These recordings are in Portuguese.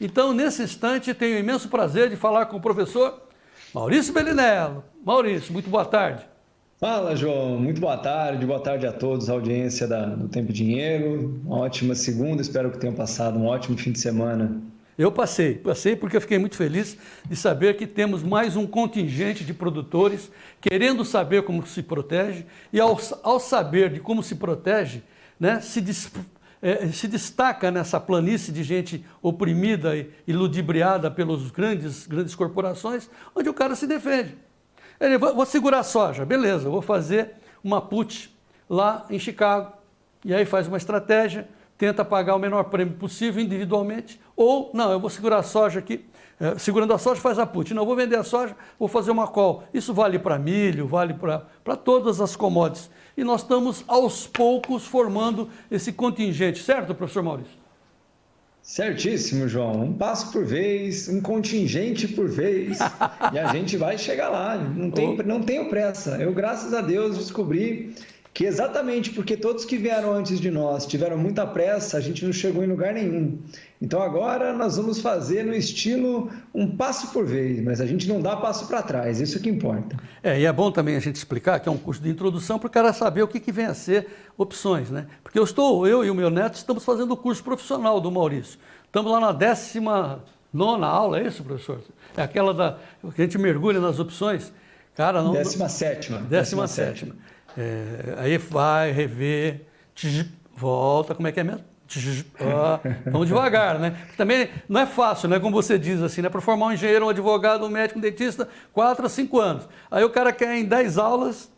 Então, nesse instante, tenho o imenso prazer de falar com o professor Maurício Bellinello. Maurício, muito boa tarde. Fala, João. Muito boa tarde a todos, a audiência do Tempo e Dinheiro. Uma ótima segunda, espero que tenham passado um ótimo fim de semana. Eu passei porque eu fiquei muito feliz de saber que temos mais um contingente de produtores querendo saber como se protege e ao saber de como se protege, né, se destaca nessa planície de gente oprimida e ludibriada pelas grandes corporações, onde o cara se defende. Ele, vou segurar a soja, beleza, vou fazer uma put lá em Chicago, e aí faz uma estratégia, tenta pagar o menor prêmio possível individualmente, ou, não, eu vou segurar a soja aqui, segurando a soja faz a put, não, eu vou vender a soja, vou fazer uma call. Isso vale para milho, vale para todas as commodities. E nós estamos, aos poucos, formando esse contingente, certo, professor Maurício? Certíssimo, João. Um passo por vez, um contingente por vez, e a gente vai chegar lá. Não tenho pressa. Eu, graças a Deus, descobri que exatamente porque todos que vieram antes de nós tiveram muita pressa, a gente não chegou em lugar nenhum. Então agora nós vamos fazer no estilo um passo por vez, mas a gente não dá passo para trás, isso que importa. E é bom também a gente explicar que é um curso de introdução para o cara saber o que vem a ser opções, né? Porque eu e o meu neto estamos fazendo o curso profissional do Maurício. Estamos lá na 19ª aula, é isso, professor? É aquela que a gente mergulha nas opções. Cara, não... 17ª. 17ª. Aí vai, rever, volta, como é que é mesmo? Vamos devagar, né? Também não é fácil, né? Como você diz assim, né? Para formar um engenheiro, um advogado, um médico, um dentista, 4 a 5 anos. Aí o cara quer em 10 aulas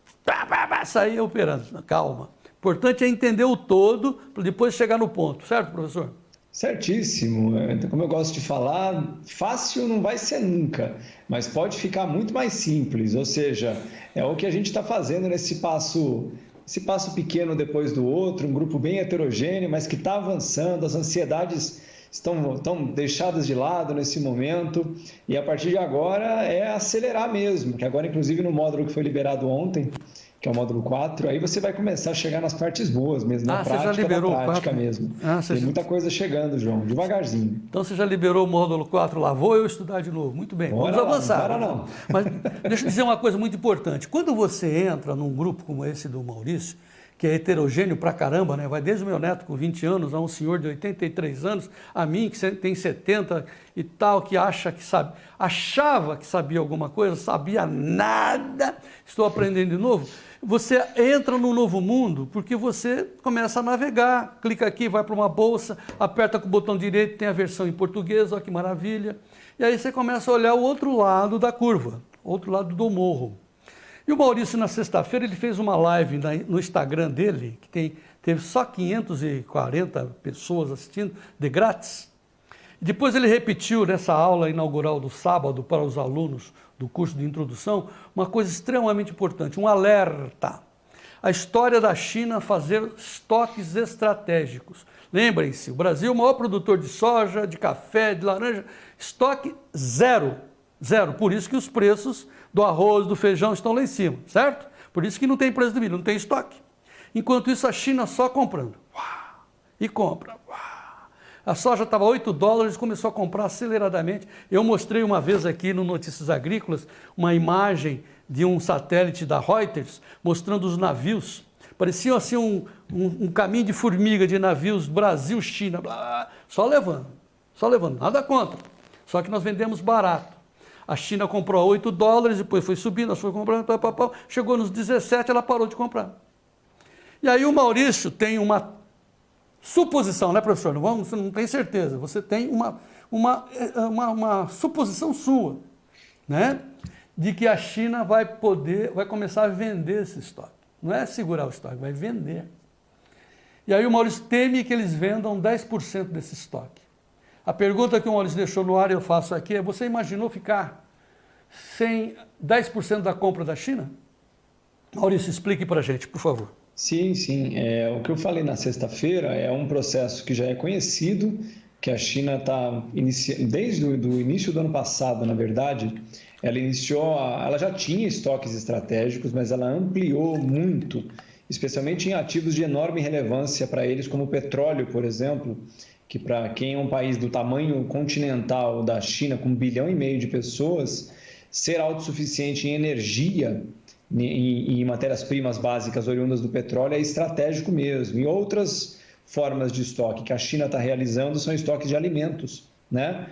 sair operando. Calma. O importante é entender o todo para depois chegar no ponto, certo, professor? Certíssimo. Como eu gosto de falar, fácil não vai ser nunca, mas pode ficar muito mais simples, ou seja, é o que a gente está fazendo nesse passo pequeno depois do outro, um grupo bem heterogêneo, mas que está avançando, as ansiedades estão deixadas de lado nesse momento, e a partir de agora é acelerar mesmo, que agora inclusive no módulo que foi liberado ontem, que é o módulo 4, aí você vai começar a chegar nas partes boas mesmo, na prática, já liberou da prática 4? mesmo. Tem muita coisa chegando, João, devagarzinho. Então você já liberou o módulo 4 lá, vou eu estudar de novo. Muito bem, vamos avançar. Não. Mas deixa eu dizer uma coisa muito importante. Quando você entra num grupo como esse do Maurício, que é heterogêneo pra caramba, né? Vai desde o meu neto com 20 anos a um senhor de 83 anos, a mim que tem 70 e tal, que achava que sabia alguma coisa, sabia nada, estou aprendendo de novo. Você entra num novo mundo porque você começa a navegar, clica aqui, vai para uma bolsa, aperta com o botão direito, tem a versão em português, olha que maravilha. E aí você começa a olhar o outro lado da curva, outro lado do morro. E o Maurício, na sexta-feira, ele fez uma live no Instagram dele, que teve só 540 pessoas assistindo, de grátis. E depois ele repetiu nessa aula inaugural do sábado para os alunos do curso de introdução, uma coisa extremamente importante, um alerta. A história da China fazer estoques estratégicos. Lembrem-se, o Brasil é o maior produtor de soja, de café, de laranja, estoque zero. Por isso que os preços do arroz, do feijão estão lá em cima, certo? Por isso que não tem preço do milho, não tem estoque. Enquanto isso, a China só comprando. E compra. A soja estava $8, começou a comprar aceleradamente. Eu mostrei uma vez aqui no Notícias Agrícolas uma imagem de um satélite da Reuters mostrando os navios. Pareciam assim um caminho de formiga de navios, Brasil, China, só levando, nada contra. Só que nós vendemos barato. A China comprou a $8, depois foi subindo, nós fomos comprando, chegou nos 17, ela parou de comprar. E aí o Maurício tem uma suposição, né, professor? Você não tem certeza, você tem uma suposição sua, né, de que a China vai começar a vender esse estoque. Não é segurar o estoque, vai vender. E aí o Maurício teme que eles vendam 10% desse estoque. A pergunta que o Maurício deixou no ar e eu faço aqui é: você imaginou ficar sem 10% da compra da China? Maurício, explique para a gente, por favor. Sim. O que eu falei na sexta-feira é um processo que já é conhecido, que a China está desde o início do ano passado, na verdade, ela já tinha estoques estratégicos, mas ela ampliou muito, especialmente em ativos de enorme relevância para eles, como o petróleo, por exemplo, que para quem é um país do tamanho continental da China, com 1,5 bilhão de pessoas, ser autossuficiente em energia, em matérias-primas básicas oriundas do petróleo, é estratégico mesmo. E outras formas de estoque que a China está realizando são estoques de alimentos, né?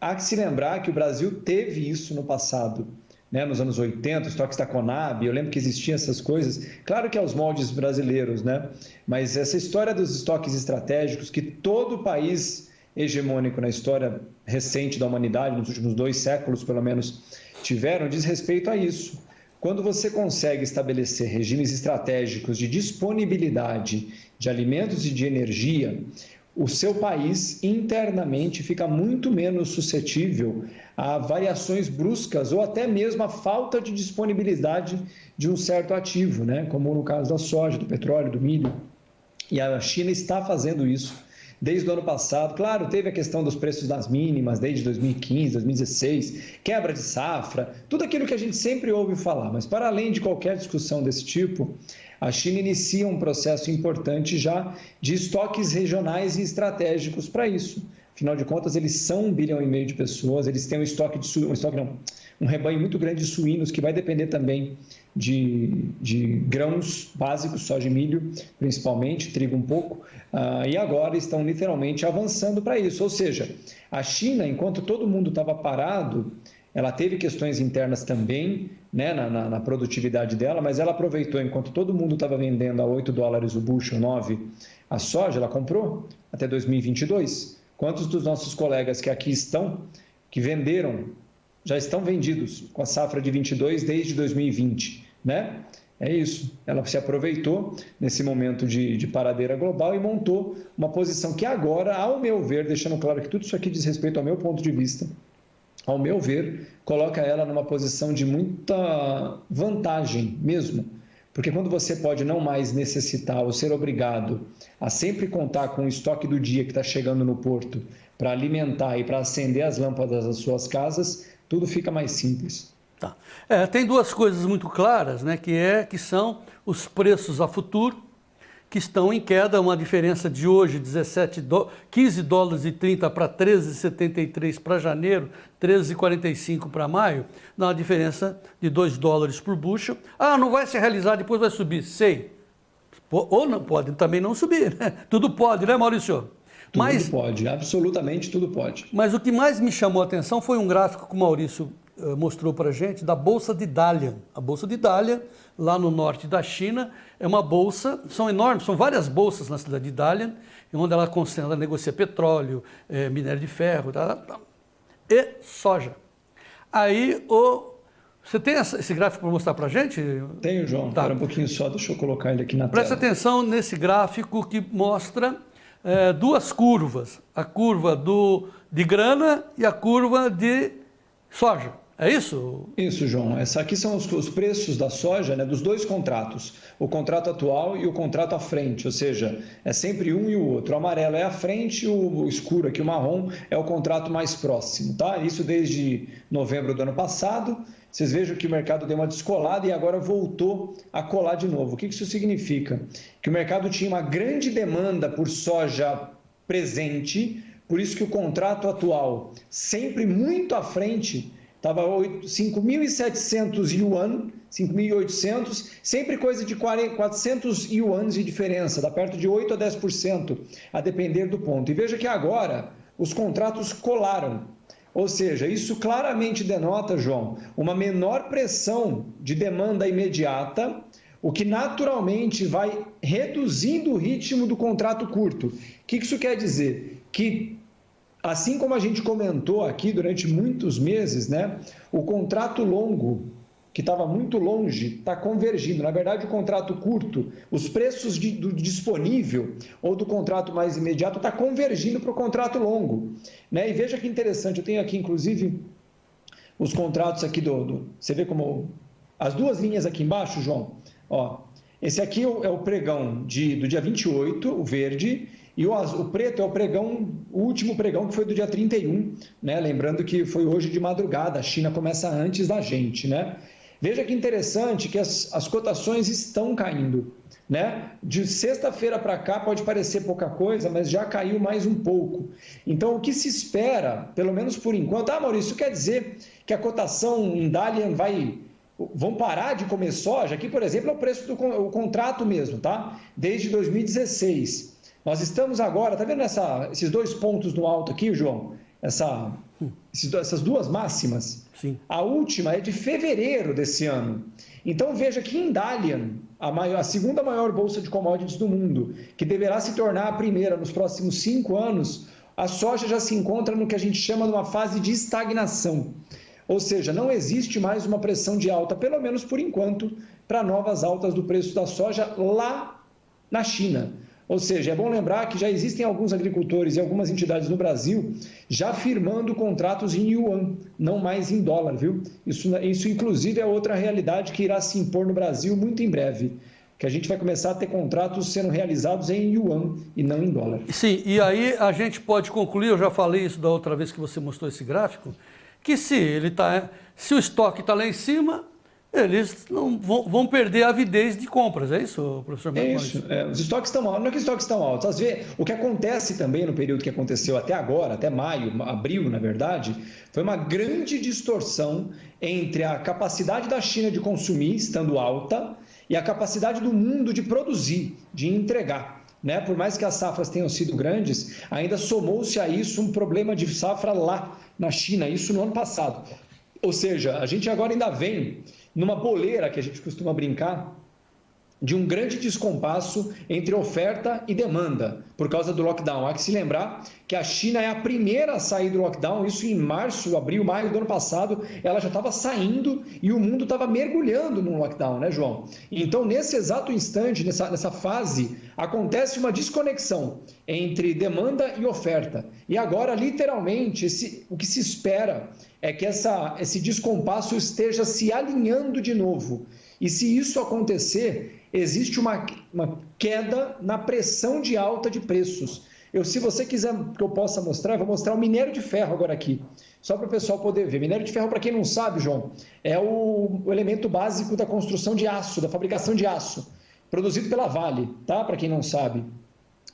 Há que se lembrar que o Brasil teve isso no passado, né? Nos anos 80, estoques da Conab, eu lembro que existiam essas coisas, claro que aos moldes brasileiros, né? Mas essa história dos estoques estratégicos que todo país hegemônico na história recente da humanidade, nos últimos 2 séculos pelo menos, tiveram, diz respeito a isso. Quando você consegue estabelecer regimes estratégicos de disponibilidade de alimentos e de energia, o seu país internamente fica muito menos suscetível a variações bruscas ou até mesmo a falta de disponibilidade de um certo ativo, né? Como no caso da soja, do petróleo, do milho. E a China está fazendo isso desde o ano passado. Claro, teve a questão dos preços das mínimas desde 2015, 2016, quebra de safra, tudo aquilo que a gente sempre ouve falar. Mas para além de qualquer discussão desse tipo, a China inicia um processo importante já de estoques regionais e estratégicos para isso. Afinal de contas, eles são 1,5 bilhão de pessoas, eles têm um rebanho muito grande de suínos, que vai depender também de grãos básicos, soja e milho, principalmente, trigo um pouco, e agora estão literalmente avançando para isso. Ou seja, a China, enquanto todo mundo estava parado, ela teve questões internas também, né, na produtividade dela, mas ela aproveitou, enquanto todo mundo estava vendendo a $8 o bushel, 9, a soja, ela comprou até 2022. Quantos dos nossos colegas que aqui estão, que venderam, já estão vendidos com a safra de 22 desde 2020, né? É isso, ela se aproveitou nesse momento de paradeira global e montou uma posição que agora, ao meu ver, deixando claro que tudo isso aqui diz respeito ao meu ponto de vista, ao meu ver, coloca ela numa posição de muita vantagem mesmo, porque quando você pode não mais necessitar ou ser obrigado a sempre contar com o estoque do dia que está chegando no porto para alimentar e para acender as lâmpadas das suas casas, tudo fica mais simples. Tá. Tem 2 coisas muito claras, né, que são os preços a futuro, que estão em queda, uma diferença de hoje, 15 dólares e 30 para 13,73 para janeiro, 13,45 para maio, dá uma diferença de 2 dólares por bushel. Não vai se realizar, depois vai subir, sei. Ou não pode também não subir, né? Tudo pode, né, Maurício? Tudo pode, absolutamente tudo pode. Mas o que mais me chamou a atenção foi um gráfico que o Maurício mostrou para a gente da Bolsa de Dalian. A Bolsa de Dalian, lá no norte da China, é uma bolsa, são enormes, são várias bolsas na cidade de Dalian, onde ela concentra, negocia petróleo, minério de ferro e soja. Aí, você tem esse gráfico para mostrar para a gente? Tenho, João. Espera um pouquinho só, deixa eu colocar ele aqui na tela. Presta atenção nesse gráfico que mostra 2 curvas, a curva de grana e a curva de soja. É isso? Isso, João. Essa aqui são os preços da soja, né, dos 2 contratos. O contrato atual e o contrato à frente, ou seja, é sempre um e o outro. O amarelo é à frente, o escuro aqui, o marrom, é o contrato mais próximo, tá? Isso desde novembro do ano passado. Vocês vejam que o mercado deu uma descolada e agora voltou a colar de novo. O que isso significa? Que o mercado tinha uma grande demanda por soja presente, por isso que o contrato atual, sempre muito à frente, estava 5.700 yuan, 5.800, sempre coisa de 400 yuans de diferença, dá perto de 8% a 10%, a depender do ponto. E veja que agora os contratos colaram. Ou seja, isso claramente denota, João, uma menor pressão de demanda imediata, o que naturalmente vai reduzindo o ritmo do contrato curto. O que isso quer dizer? Que, assim como a gente comentou aqui durante muitos meses, né, o contrato longo, que estava muito longe, está convergindo. Na verdade, o contrato curto, os preços do disponível ou do contrato mais imediato está convergindo para o contrato longo, né? E veja que interessante, eu tenho aqui, inclusive, os contratos aqui você vê como as 2 linhas aqui embaixo, João, ó, esse aqui é o pregão do dia 28, o verde, e o preto é o último pregão, que foi do dia 31, né? Lembrando que foi hoje de madrugada, a China começa antes da gente, né? Veja que interessante que as cotações estão caindo. né? De sexta-feira para cá pode parecer pouca coisa, mas já caiu mais um pouco. Então, o que se espera, pelo menos por enquanto... Maurício, isso quer dizer que a cotação em Dalian vão parar de comer soja? Aqui, por exemplo, é o preço do contrato mesmo, tá? Desde 2016. Nós estamos agora, tá vendo esses 2 pontos no alto aqui, João? Essas 2 máximas? Sim. A última é de fevereiro desse ano. Então, veja que em Dalian, a segunda maior bolsa de commodities do mundo, que deverá se tornar a primeira nos próximos 5 anos, a soja já se encontra no que a gente chama de uma fase de estagnação. Ou seja, não existe mais uma pressão de alta, pelo menos por enquanto, para novas altas do preço da soja lá na China. Ou seja, é bom lembrar que já existem alguns agricultores e algumas entidades no Brasil já firmando contratos em yuan, não mais em dólar, viu? Isso inclusive é outra realidade que irá se impor no Brasil muito em breve, que a gente vai começar a ter contratos sendo realizados em yuan e não em dólar. Sim, e aí a gente pode concluir, eu já falei isso da outra vez que você mostrou esse gráfico, que se o estoque está lá em cima, eles não vão perder a avidez de compras, é isso, professor? É isso, os estoques estão altos, não é que os estoques estão altos, às vezes, o que acontece também no período que aconteceu até agora, até maio, abril, na verdade, foi uma grande distorção entre a capacidade da China de consumir, estando alta, e a capacidade do mundo de produzir, de entregar. Né? Por mais que as safras tenham sido grandes, ainda somou-se a isso um problema de safra lá na China, isso no ano passado. Ou seja, a gente agora ainda vem numa boleira que a gente costuma brincar, de um grande descompasso entre oferta e demanda, por causa do lockdown. Há que se lembrar que a China é a primeira a sair do lockdown, isso em março, abril, maio do ano passado, ela já estava saindo e o mundo estava mergulhando no lockdown, né, João? Então, nesse exato instante, nessa fase, acontece uma desconexão entre demanda e oferta. E agora, literalmente, o que se espera é que esse descompasso esteja se alinhando de novo. E se isso acontecer, existe uma queda na pressão de alta de preços. Se você quiser que eu possa mostrar, eu vou mostrar o minério de ferro agora aqui, só para o pessoal poder ver. Minério de ferro, para quem não sabe, João, é o elemento básico da construção de aço, da fabricação de aço, produzido pela Vale, tá? Para quem não sabe.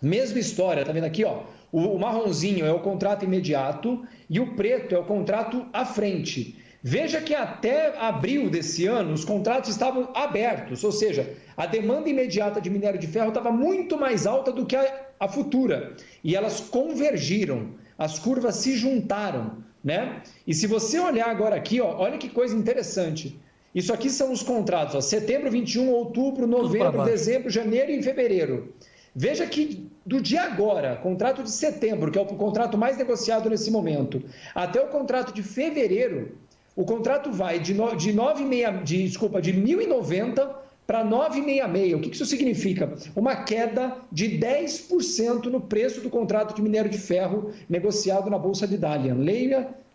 Mesma história, tá vendo aqui, ó? O marronzinho é o contrato imediato e o preto é o contrato à frente. Veja que até abril desse ano os contratos estavam abertos, ou seja, a demanda imediata de minério de ferro estava muito mais alta do que a futura. E elas convergiram, as curvas se juntaram, né? E se você olhar agora aqui, ó, olha que coisa interessante. Isso aqui são os contratos, ó, setembro, 21, outubro, novembro, dezembro, janeiro e fevereiro. Veja que do dia agora, contrato de setembro, que é o contrato mais negociado nesse momento, até o contrato de fevereiro, o contrato vai de 1.090 para 9,66. O que isso significa? Uma queda de 10% no preço do contrato de minério de ferro negociado na Bolsa de Dalian.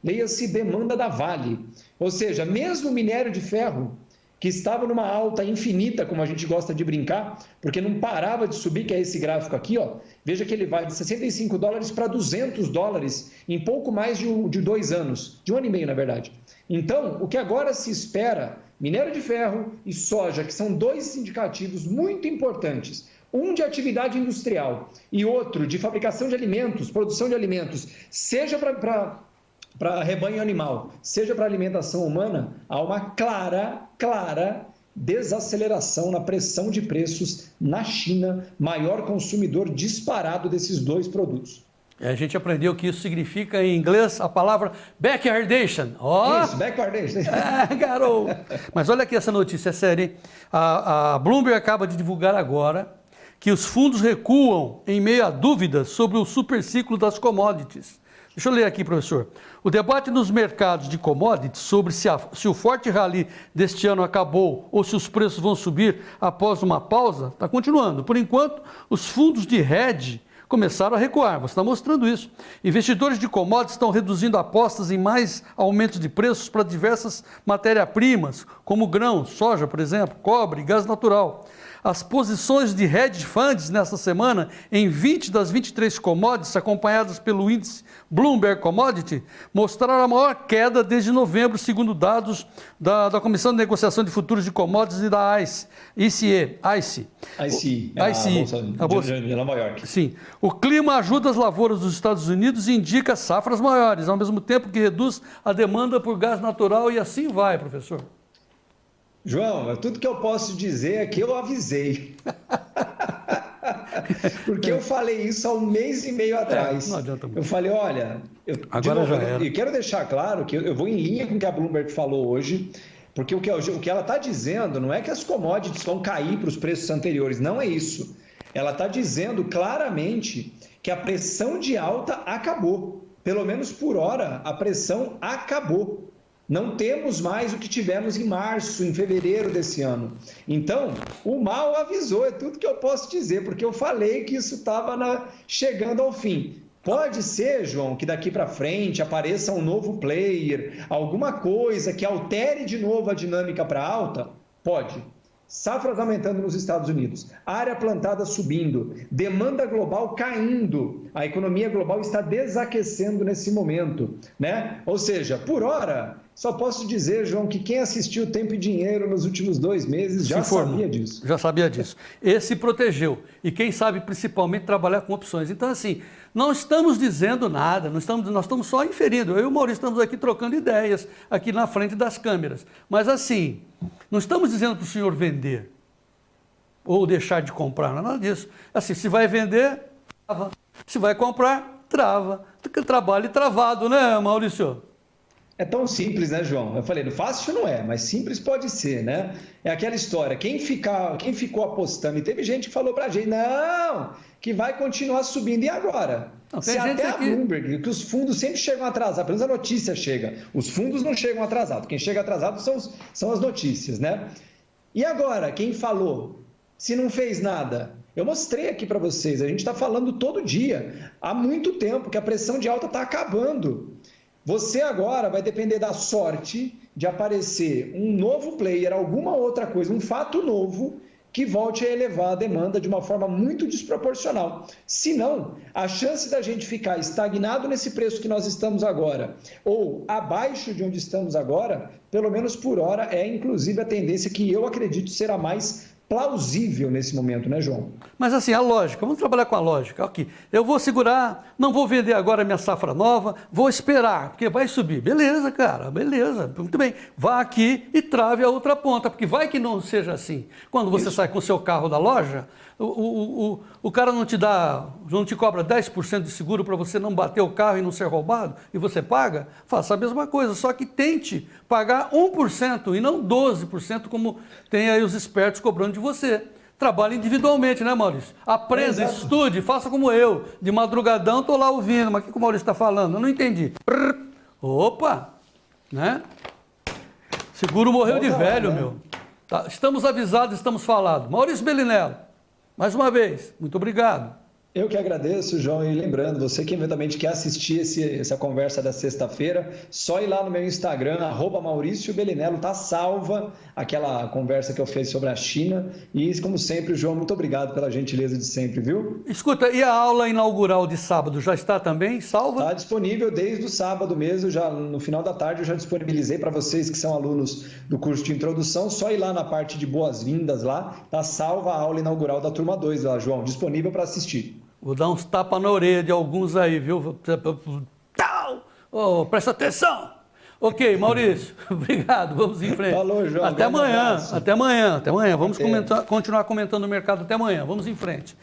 Leia-se demanda da Vale. Ou seja, mesmo o minério de ferro, que estava numa alta infinita, como a gente gosta de brincar, porque não parava de subir, que é esse gráfico aqui, ó. Veja que ele vai de $65 para $200 em pouco mais de 2 anos, de 1 ano e meio, na verdade. Então, o que agora se espera, minério de ferro e soja, que são 2 indicativos muito importantes, um de atividade industrial e outro de fabricação de alimentos, produção de alimentos, seja para rebanho animal, seja para alimentação humana, há uma clara desaceleração na pressão de preços na China, maior consumidor disparado desses 2 produtos. A gente aprendeu que isso significa em inglês a palavra backwardation. Oh! Isso, backwardation. Garoto! Mas olha aqui essa notícia, é séria, hein? A Bloomberg acaba de divulgar agora que os fundos recuam em meio a dúvidas sobre o superciclo das commodities. Deixa eu ler aqui, professor. O debate nos mercados de commodities sobre se o forte rally deste ano acabou ou se os preços vão subir após uma pausa está continuando. Por enquanto, os fundos de hedge começaram a recuar, você está mostrando isso. Investidores de commodities estão reduzindo apostas em mais aumentos de preços para diversas matérias-primas, como grãos, soja, por exemplo, cobre, gás natural. As posições de hedge funds nesta semana, em 20 das 23 commodities, acompanhadas pelo índice Bloomberg Commodity, mostraram a maior queda desde novembro, segundo dados da Comissão de Negociação de Futuros de Commodities e da ICE, a Bolsa de Nova York. Sim. O clima ajuda as lavouras dos Estados Unidos e indica safras maiores, ao mesmo tempo que reduz a demanda por gás natural e assim vai, professor. João, tudo que eu posso dizer é que eu avisei. Porque eu falei isso há 1 mês e meio atrás. Não adianta muito. Eu falei, olha, eu quero deixar claro que eu vou em linha com o que a Bloomberg falou hoje, porque o que ela está dizendo não é que as commodities vão cair para os preços anteriores, não é isso. Ela está dizendo claramente que a pressão de alta acabou. Pelo menos por hora, a pressão acabou. Não temos mais o que tivemos em março, em fevereiro desse ano. Então, o mal avisou, é tudo que eu posso dizer, porque eu falei que isso estava chegando ao fim. Pode ser, João, que daqui para frente apareça um novo player, alguma coisa que altere de novo a dinâmica para alta? Pode. Safras aumentando nos Estados Unidos, área plantada subindo, demanda global caindo, a economia global está desaquecendo nesse momento, né? Ou seja, por hora, só posso dizer, João, que quem assistiu Tempo e Dinheiro nos últimos 2 meses já sabia disso. Já sabia disso. Esse protegeu. E quem sabe, principalmente, trabalhar com opções. Então, assim, não estamos dizendo nada, nós estamos só inferindo. Eu e o Maurício estamos aqui trocando ideias, aqui na frente das câmeras. Mas, assim, não estamos dizendo para o senhor vender ou deixar de comprar, não é nada disso. Assim, se vai vender, trava. Se vai comprar, trava. Trabalho travado, né, Maurício? É tão simples, né, João? Eu falei, fácil não é, mas simples pode ser, né? É aquela história, quem ficou apostando, e teve gente que falou pra gente, não, que vai continuar subindo, e agora? Não, se até a Bloomberg, que os fundos sempre chegam atrasados, pelo menos a notícia chega, os fundos não chegam atrasados, quem chega atrasado são as notícias, né? E agora, quem falou? Se não fez nada? Eu mostrei aqui para vocês, a gente está falando todo dia, há muito tempo, que a pressão de alta está acabando. Você agora vai depender da sorte de aparecer um novo player, alguma outra coisa, um fato novo que volte a elevar a demanda de uma forma muito desproporcional. Se não, a chance da gente ficar estagnado nesse preço que nós estamos agora ou abaixo de onde estamos agora, pelo menos por hora, é inclusive a tendência que eu acredito será mais plausível nesse momento, né, João? Mas assim, a lógica, vamos trabalhar com a lógica. Aqui, eu vou segurar, não vou vender agora a minha safra nova, vou esperar, porque vai subir. Beleza, cara, beleza, muito bem. Vá aqui e trave a outra ponta, porque vai que não seja assim. Quando você sai com o seu carro da loja, o cara não te cobra 10% de seguro para você não bater o carro e não ser roubado, e você paga, faça a mesma coisa, só que tente pagar 1% e não 12%, como tem aí os espertos cobrando de você. Trabalhe individualmente, né, Maurício? Aprenda, estude, faça como eu. De madrugadão estou lá ouvindo, mas o que o Maurício está falando? Eu não entendi. Opa! Né? Seguro morreu de velho, meu. Tá, estamos avisados, estamos falados. Maurício Bellinello, mais uma vez, muito obrigado. Eu que agradeço, João, e lembrando, você que eventualmente quer assistir essa conversa da sexta-feira, só ir lá no meu Instagram, @Maurício Bellinello, tá salva aquela conversa que eu fiz sobre a China. E, como sempre, João, muito obrigado pela gentileza de sempre, viu? Escuta, e a aula inaugural de sábado já está também salva? Está disponível desde o sábado mesmo, já no final da tarde eu já disponibilizei para vocês que são alunos do curso de introdução, só ir lá na parte de boas-vindas lá, tá salva a aula inaugural da turma 2 lá, João, disponível para assistir. Vou dar uns tapas na orelha de alguns aí, viu? Oh, presta atenção! Ok, Maurício, obrigado, vamos em frente. Falou, João. Até amanhã. Vamos continuar comentando o mercado até amanhã, vamos em frente.